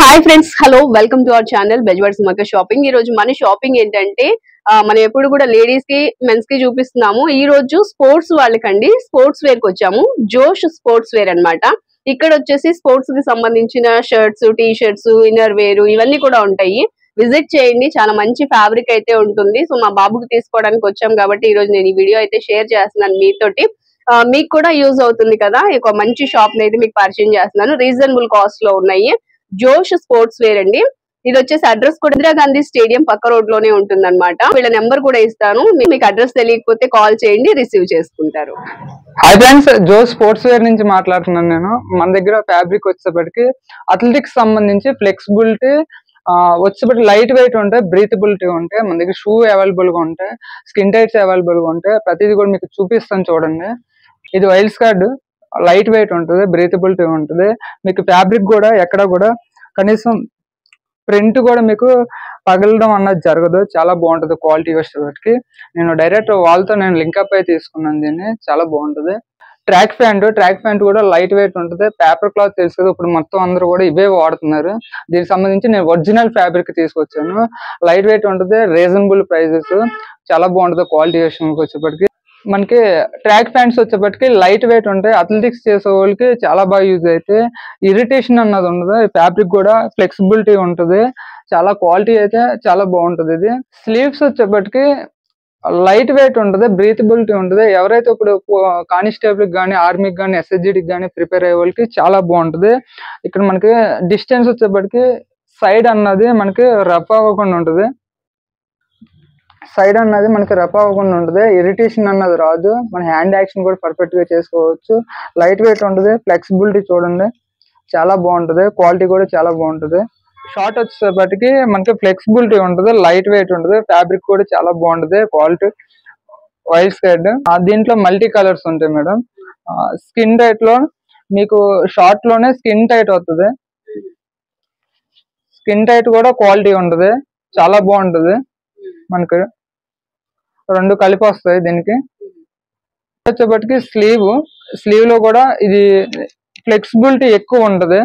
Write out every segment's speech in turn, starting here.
Hi friends, hello, welcome to our channel Bezawada Sumakka shopping. ఈ రోజు మన షాపింగ్ ఏంటంటే మనం ఎప్పుడు కూడా లేడీస్ కి మెన్స్ కి చూపిస్తున్నాము. ఈ రోజు స్పోర్ట్స్ వాళ్ళకండి స్పోర్ట్స్ వేర్ కి వచ్చాము. జోష్ స్పోర్ట్స్ వేర్ అన్నమాట. ఇక్కడ వచ్చేసి స్పోర్ట్స్ కి సంబంధించిన shirts, T shirts, inner wear ఇవన్నీ కూడా ఉంటాయి. విజిట్ చేయండి, చాలా మంచి ఫ్యాబ్రిక్ అయితే ఉంటుంది. సో మా బాబుకి తీసుకోవడానికి వచ్చాం కాబట్టి ఈ రోజు నేను ఈ వీడియో అయితే షేర్ చేస్తున్నాను మీతోటి. మీకు కూడా యూజ్ అవుతుంది కదా. ఒక మంచి షాప్ అయితే మీకు పరిచయం చేస్తున్నాను. రీజనబుల్ కాస్ట్ లో ఉన్నాయి. జోష్ స్పోర్ట్స్ వేర్ అండి. ఇది వచ్చేసి అడ్రస్ కూడా ఇందిరాగాంధీ స్టేడియం పక్క రోడ్ లోనే ఉంటుంది అనమాట. వీళ్ళ నెంబర్ కూడా ఇస్తాను, మీకు అడ్రస్ తెలియకపోతే కాల్ చేయండి, రిసీవ్ చేసుకుంటారు. హాయ్ ఫ్రెండ్స్, జోష్ స్పోర్ట్స్ వేర్ నుంచి మాట్లాడుతున్నాను నేను. మన దగ్గర ఫ్యాబ్రిక్ వచ్చేప్పటికి అథ్లెటిక్స్ సంబంధించి ఫ్లెక్సిబిలిటీ వచ్చేప్పటికి లైట్ వెయిట్ ఉంటాయి, బ్రీతబిలిటీ ఉంటాయి. మన దగ్గర షూ అవైలబుల్ గా ఉంటాయి, స్కిన్ టైట్స్ అవైలబుల్ గా ఉంటాయి. ప్రతిదీ కూడా మీకు చూపిస్తాను చూడండి. ఇది వైల్డ్ స్కార్డ్, లైట్ వెయిట్ ఉంటుంది, బ్రీతబిలిటీ ఉంటుంది. మీకు ఫ్యాబ్రిక్ కూడా ఎక్కడ కూడా కనీసం ప్రింట్ కూడా మీకు పగలడం అన్నది జరగదు. చాలా బాగుంటుంది క్వాలిటీ వచ్చేటికి. నేను డైరెక్ట్ వాళ్ళతో నేను లింకప్ అయి తీసుకున్నాను దీన్ని. చాలా బాగుంటుంది. ట్రాక్ ప్యాంట్ కూడా లైట్ వెయిట్ ఉంటుంది. పేపర్ క్లాత్ తెలుసు కదా, ఇప్పుడు మొత్తం అందరూ కూడా ఇవే వాడుతున్నారు. దీనికి సంబంధించి నేను ఒరిజినల్ ఫ్యాబ్రిక్ తీసుకొచ్చాను. లైట్ వెయిట్ ఉంటుంది, రీజనబుల్ ప్రైజెస్. చాలా బాగుంటుంది క్వాలిటీ విషయంకి వచ్చేప్పటికి. మనకి ట్రాక్ ప్యాంట్స్ వచ్చేప్పటికి లైట్ వెయిట్ ఉంటాయి. అథ్లెటిక్స్ చేసే వాళ్ళకి చాలా బాగా యూజ్ అయితే, ఇరిటేషన్ అన్నది ఉండదు. ఫ్యాబ్రిక్ కూడా ఫ్లెక్సిబిలిటీ ఉంటుంది. చాలా క్వాలిటీ అయితే చాలా బాగుంటుంది. ఇది స్లీవ్స్ వచ్చేప్పటికి లైట్ వెయిట్ ఉంటుంది, బ్రీతబిలిటీ ఉంటుంది. ఎవరైతే ఇప్పుడు కానిస్టేబుల్ కానీ, ఆర్మీకి కానీ, ఎస్ఎస్జిడికి కానీ ప్రిపేర్ అయ్యే వాళ్ళకి చాలా బాగుంటుంది. ఇక్కడ మనకి డిస్టెన్స్ వచ్చేప్పటికి సైడ్ అన్నది మనకి రఫ్ అవ్వకుండా ఉంటుంది. ఇరిటేషన్ అన్నది రాదు. మన హ్యాండ్ యాక్షన్ కూడా పర్ఫెక్ట్ గా చేసుకోవచ్చు. లైట్ వెయిట్ ఉంటుంది, ఫ్లెక్సిబిలిటీ చూడండి, చాలా బాగుంటుంది. క్వాలిటీ కూడా చాలా బాగుంటుంది. షార్ట్ వచ్చేసరికి మనకి ఫ్లెక్సిబిలిటీ ఉంటుంది, లైట్ వెయిట్ ఉంటుంది. ఫ్యాబ్రిక్ కూడా చాలా బాగుంటుంది. Quality white skirt. దీంట్లో మల్టీ కలర్స్ ఉంటాయి మేడం. స్కిన్ టైట్ లో మీకు షార్ట్ లోనే స్కిన్ టైట్ అవుతుంది. స్కిన్ టైట్ కూడా క్వాలిటీ ఉంటుంది, చాలా బాగుంటుంది. మనకి రెండు కలిపి వస్తాయి. దీనికి వచ్చేప్పటికి స్లీవ్ లో కూడా ఇది ఫ్లెక్సిబిలిటీ ఎక్కువ ఉంటుంది.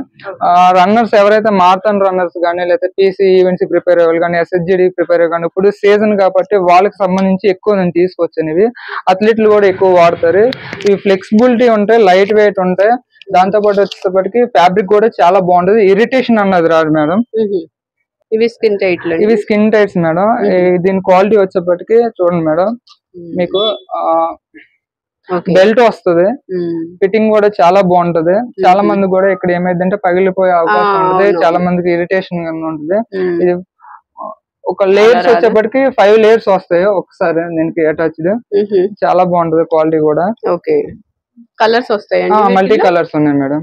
రన్నర్స్ ఎవరైతే మారథాన్ రన్నర్స్ కానీ, లేకపోతే పీసీ ఈవెంట్స్ ప్రిపేర్ అయ్యేవాళ్ళు కానీ, ఎస్ఎస్జిడి ప్రిపేర్ అయ్యే కానీ, ఇప్పుడు సీజన్ కాబట్టి వాళ్ళకి సంబంధించి ఎక్కువ నేను తీసుకొచ్చాను. ఇవి అథ్లెట్లు కూడా ఎక్కువ వాడతారు. ఇవి ఫ్లెక్సిబిలిటీ ఉంటాయి, లైట్ వెయిట్ ఉంటాయి. దాంతో పాటు వచ్చేప్పటికి ఫ్యాబ్రిక్ కూడా చాలా బాగుంటుంది. ఇరిటేషన్ అన్నది రాదు మేడం. ఇవి స్కిన్ టైట్స్ మేడం. దీని క్వాలిటీ వచ్చేప్పటికి చూడండి మేడం, మీకు బెల్ట్ వస్తుంది. ఫిట్టింగ్ కూడా చాలా బాగుంటది. చాలా మంది కూడా ఇక్కడ ఏమైందంటే పగిలిపోయే అవకాశం ఉంటుంది. చాలా మందికి ఇరిటేషన్ గా ఉంటుంది. ఇది ఒక లేయర్స్ వచ్చేప్పటికి 5 లేయర్స్ వస్తాయి ఒకసారి దీనికి అటాచ్డ్. చాలా బాగుంటది క్వాలిటీ కూడా. కలర్స్ వస్తాయి, మల్టీ కలర్స్ ఉన్నాయి మేడం.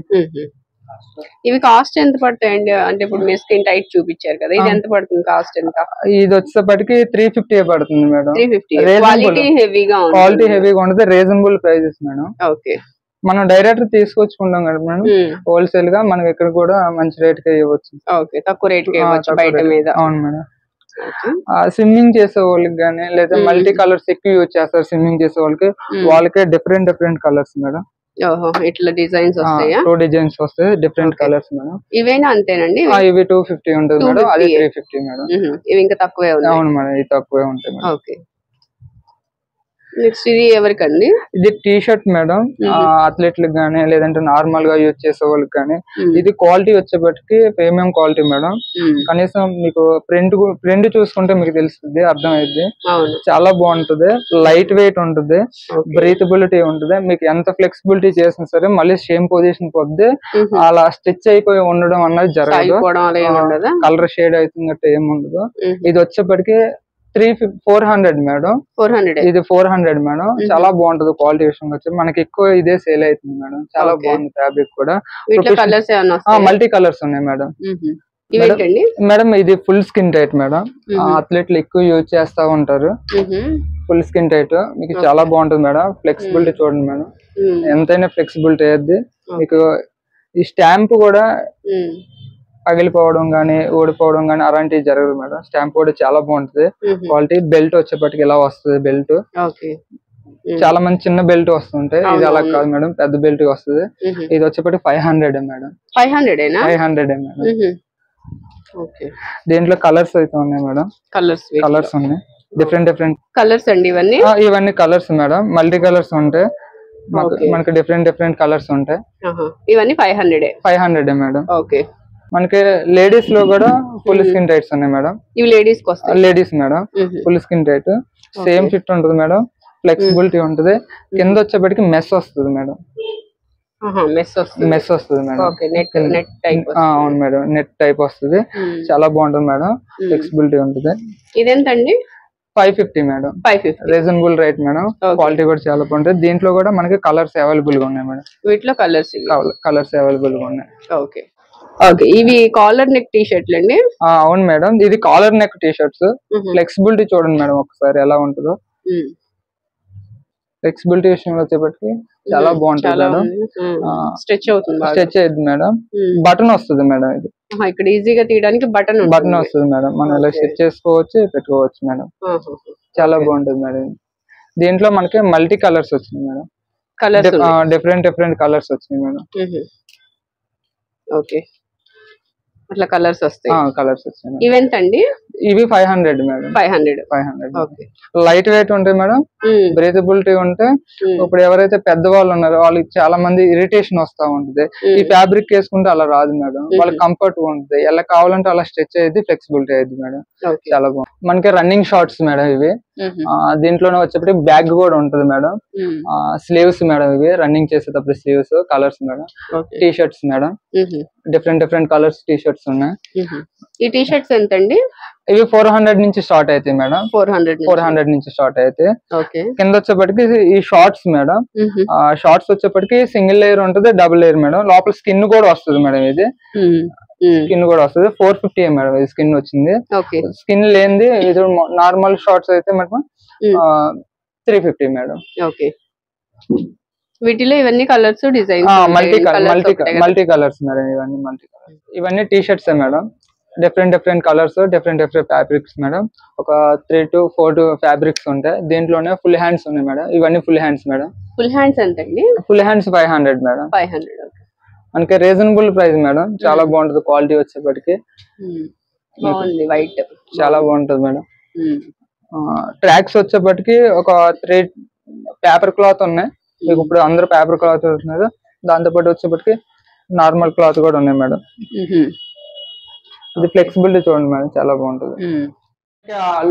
ఇవి కాస్ట్ ఎంత పడతాయండి? అంటే ఇప్పుడు మీరు స్కిన్ టైట్ చూపించారు కదా, ఇది ఎంత పడుతుంది? కాస్ట్ ఎంత? ఇది వచ్చేప్పటికి 350 పడుతుంది మేడం. 350. క్వాలిటీ హెవీగా ఉంటుంది, రీజనబుల్ ప్రైజెస్ మేడం. మనం డైరెక్ట్ తీసుకొచ్చుకుంటాం కదా మేడం, హోల్సేల్ గా. మనకి ఇక్కడ కూడా మంచి రేట్ కి ఇవ్వచ్చు. తక్కువ రేట్ కి ఇవ్వచ్చు బయట మీద. అవును మేడం. స్విమ్మింగ్ చేసే వాళ్ళకి కానీ, లేదా మల్టీ కలర్స్ ఎక్కువ యూజ్ చేస్తారు స్విమ్మింగ్ చేసే వాళ్ళకి డిఫరెంట్ కలర్స్ మేడం. ఇట్లా డిజైన్స్ వస్తాయా? 2 డిజైన్స్ వస్తాయి, డిఫరెంట్ కలర్స్ మేడం. ఇవేనా అంతేనండి? ఇవి 250 ఉంటుంది మేడం, అది 350 మేడం. ఇవి ఇంకా తక్కువే ఉన్నాయి. అవును మేడం, ఇది తక్కువే ఉంటాయి మేడం. ఓకే, నెక్స్ట్ ఇది ఎవరికండి? ఇది టీ షర్ట్ మేడం. అథ్లెట్లకు కానీ, లేదంటే నార్మల్ గా యూజ్ చేసే వాళ్ళకి కానీ. ఇది క్వాలిటీ వచ్చేప్పటికి ప్రీమియం క్వాలిటీ మేడం. కనీసం మీకు ప్రింట్ చూసుకుంటే మీకు తెలుస్తుంది, అర్థమైంది. చాలా బాగుంటుంది, లైట్ వెయిట్ ఉంటుంది, బ్రీతబిలిటీ ఉంటుంది. మీకు ఎంత ఫ్లెక్సిబిలిటీ చేసినా సరే మళ్ళీ సేమ్ పొజిషన్ పోద్ది. అలా స్టిచ్ అయిపోయి ఉండడం అన్నది జరగదు. కలర్ షేడ్ అవుతున్నట్టు ఏముండదు. ఇది వచ్చేప్పటికి 400 మేడం. 400. ఇది 400 మేడం. చాలా బాగుంటది క్వాలిటీ విషయం వచ్చి. మనకి ఎక్కువ ఇదే సేల్ అవుతుంది మేడం. చాలా బాగుంది ఫ్యాబ్రిక్ కూడా. మల్టీ కలర్స్ ఉన్నాయి మేడం. మేడం ఇది ఫుల్ స్కిన్ టైట్ మేడం. అథ్లెట్లు ఎక్కువ యూజ్ చేస్తా ఉంటారు. ఫుల్ స్కిన్ టైట్ మీకు చాలా బాగుంటుంది మేడం. ఫ్లెక్సిబిలిటీ చూడండి మేడం, ఎంతైనా ఫ్లెక్సిబిలిటీ అయ్యేది. మీకు ఈ స్టాంప్ కూడా పగిలిపోవడం గానీ, ఓడిపోవడం గానీ అలాంటివి జరగదు మేడం. స్టాంప్ కూడా చాలా బాగుంటది క్వాలిటీ. బెల్ట్ వచ్చేప్పటికి ఇలా వస్తుంది బెల్ట్. చాలా మంది చిన్న బెల్ట్ వస్తుంటాయి, ఇది అలా కాదు మేడం, పెద్ద బెల్ట్ వస్తుంది. ఇది వచ్చేప్పటికి 500 మేడం. 500 మేడం. ఓకే. దీంట్లో కలర్స్ అయితే ఉన్నాయి మేడం. కలర్స్ ఉన్నాయి, డిఫరెంట్ కలర్స్ అండి ఇవన్నీ. ఇవన్నీ కలర్స్ మేడం, మల్టీ కలర్స్ ఉంటాయి మనకి, డిఫరెంట్ కలర్స్ ఉంటాయి. ఇవన్నీ 500 మేడం. ఓకే. మనకి లేడీస్ లో కూడా ఫుల్ స్కిన్ టైట్స్ ఉన్నాయి మేడం. ఇవి ladies madam, full skin tight, same fit ఉంటుంది మేడం, ఫ్లెక్సిబిలిటీ ఉంటుంది. కింద వచ్చేప్పటికి మెస్ వస్తుంది మేడం. మెస్ వస్తుంది మేడం. అవును మేడం, నెట్ టైప్ వస్తుంది, చాలా బాగుంటుంది మేడం, ఫ్లెక్సిబిలిటీ ఉంటుంది. ఇదేంటండి? 550 madam. Reasonable rate madam, quality కూడా చాలా బాగుంటుంది. దీంట్లో కూడా మనకి కలర్స్ అవైలబుల్ గా ఉన్నాయి మేడం. వీటిలో కలర్స్ అవైలబుల్ గా ఉన్నాయి. ఓకే. ఇవి కాలర్ నెక్ టీ షర్ట్లు అండి. అవును మేడం, ఇది collar neck T shirts. Flexibility చూడండి మేడం ఒకసారి ఎలా ఉంటుందో. ఫ్లెక్సిబిలిటీ విషయంలో వచ్చేప్పటికి చాలా బాగుంటుంది మేడం. స్ట్రెచ్ అయ్యింది మేడం. బటన్ వస్తుంది మేడం. ఇది ఇక్కడ ఈజీగా తీయడానికి బటన్ వస్తుంది మేడం. మనం ఇలా స్టిచ్ చేసుకోవచ్చు, పెట్టుకోవచ్చు మేడం. చాలా బాగుంటుంది మేడం. దీంట్లో మనకి మల్టీ కలర్స్ వచ్చింది మేడం. డిఫరెంట్ కలర్స్ వచ్చినాయి మేడం. ఓకే. అట్లా కలర్స్ వస్తాయి. ఇవెంతండి? ఇవి 500 మేడం. 500. ఓకే. లైట్ వెయిట్ ఉంటాయి మేడం, బ్రీతబిలిటీ ఉంటే. ఇప్పుడు ఎవరైతే పెద్దవాళ్ళు ఉన్నారో వాళ్ళకి చాలా మంది ఇరిటేషన్ వస్తా ఉంటుంది. ఈ ఫ్యాబ్రిక్ వేసుకుంటే అలా రాదు మేడం, వాళ్ళకి కంఫర్ట్ ఉంటుంది. ఎలా కావాలంటే అలా స్ట్రెచ్ అయ్యింది, ఫ్లెక్సిబిలిటీ అయ్యింది మేడం. చాలా బాగుంది. మనకి రన్నింగ్ షార్ట్స్ మేడం ఇవి. దీంట్లోనే వచ్చేప్పటికి బ్యాగ్ కూడా ఉంటుంది మేడం. స్లీవ్స్ మేడం, ఇవి రన్నింగ్ చేసేటప్పుడు sleeves. Colours madam. Tea shirts madam, different colours T shirts ఉన్నాయి. ఈ టీ షర్ట్స్ ఎంత అండి? ఇవి 400 నుంచి స్టార్ట్ అవుతాయి మేడం. 400 నుంచి స్టార్ట్ అవుతాయి. కింద వచ్చేప్పటికి ఈ షార్ట్స్ మేడం. షార్ట్స్ వచ్చేప్పటికి సింగిల్ లేయర్ ఉంటుంది, డబుల్ లేయర్ మేడం. లోపల స్కిన్ కూడా వస్తుంది మేడం. ఇది స్కిన్ కూడా వస్తుంది. 450 మేడం ఇది స్కిన్ వచ్చింది. స్కిన్ లేనిది ఇది నార్మల్ షార్ట్స్ అయితే మేడం 350 మేడం. ఓకే. వీటిలో ఇవన్నీ colours designs multi colours madam. ఇవన్నీ T shirts madam. Different colours, different fabrics madam. ఒక 3 to 4 ఫ్యాబ్రిక్స్ ఉంటాయి. దీంట్లోనే ఫుల్ హ్యాండ్స్ ఉన్నాయి మేడం. ఇవన్నీ full hands madam. Full hands ఎంత అండి? Full hands 500 madam. 500. మనకి రీజనబుల్ ప్రైస్ మేడం. చాలా బాగుంటుంది క్వాలిటీ వచ్చేప్పటికి. వైట్ చాలా బాగుంటుంది మేడం. ట్రాక్స్ వచ్చేప్పటికి ఒక 3 పేపర్ క్లాత్ ఉన్నాయి మీకు. ఇప్పుడు అందరూ పేపర్ క్లాత్ ఉంటున్నారు. దాంతో పాటు వచ్చేప్పటికి నార్మల్ క్లాత్ కూడా ఉన్నాయి మేడం. ఇది ఫ్లెక్సిబిలిటీ చూడండి మేడం, చాలా బాగుంటుంది.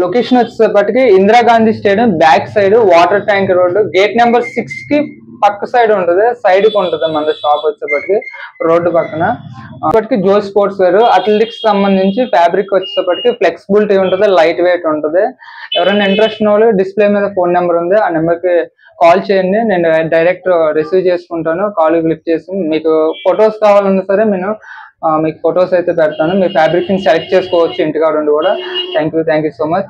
లొకేషన్ వచ్చేప్పటికి Indira Gandhi stadium back side, water tank road, gate number 6 కి పక్క సైడ్ ఉంటుంది. సైడ్ కి ఉంటుంది మన షాప్ వచ్చేప్పటికి, రోడ్డు పక్కన. ఇప్పటికి జో స్పోర్ట్స్ వేర్, అథ్లెటిక్స్ సంబంధించి ఫ్యాబ్రిక్ వచ్చేప్పటికి ఫ్లెక్సిబిలిటీ ఉంటుంది, లైట్ వెయిట్ ఉంటుంది. ఎవరైనా ఇంట్రెస్ట్ ఉన్న వాళ్ళు డిస్ప్లే మీద ఫోన్ నెంబర్ ఉంది, ఆ నెంబర్ కి కాల్ చేయండి. నేను డైరెక్ట్ రిసీవ్ చేసుకుంటాను. కాల్ లిఫ్ట్ చేసి మీకు ఫొటోస్ కావాలన్నా సరే నేను మీకు ఫొటోస్ అయితే పెడతాను. మీ ఫ్యాబ్రిక్ ని సెలెక్ట్ చేసుకోవచ్చు ఇంటికాడ ఉండి కూడా. Thank you so much.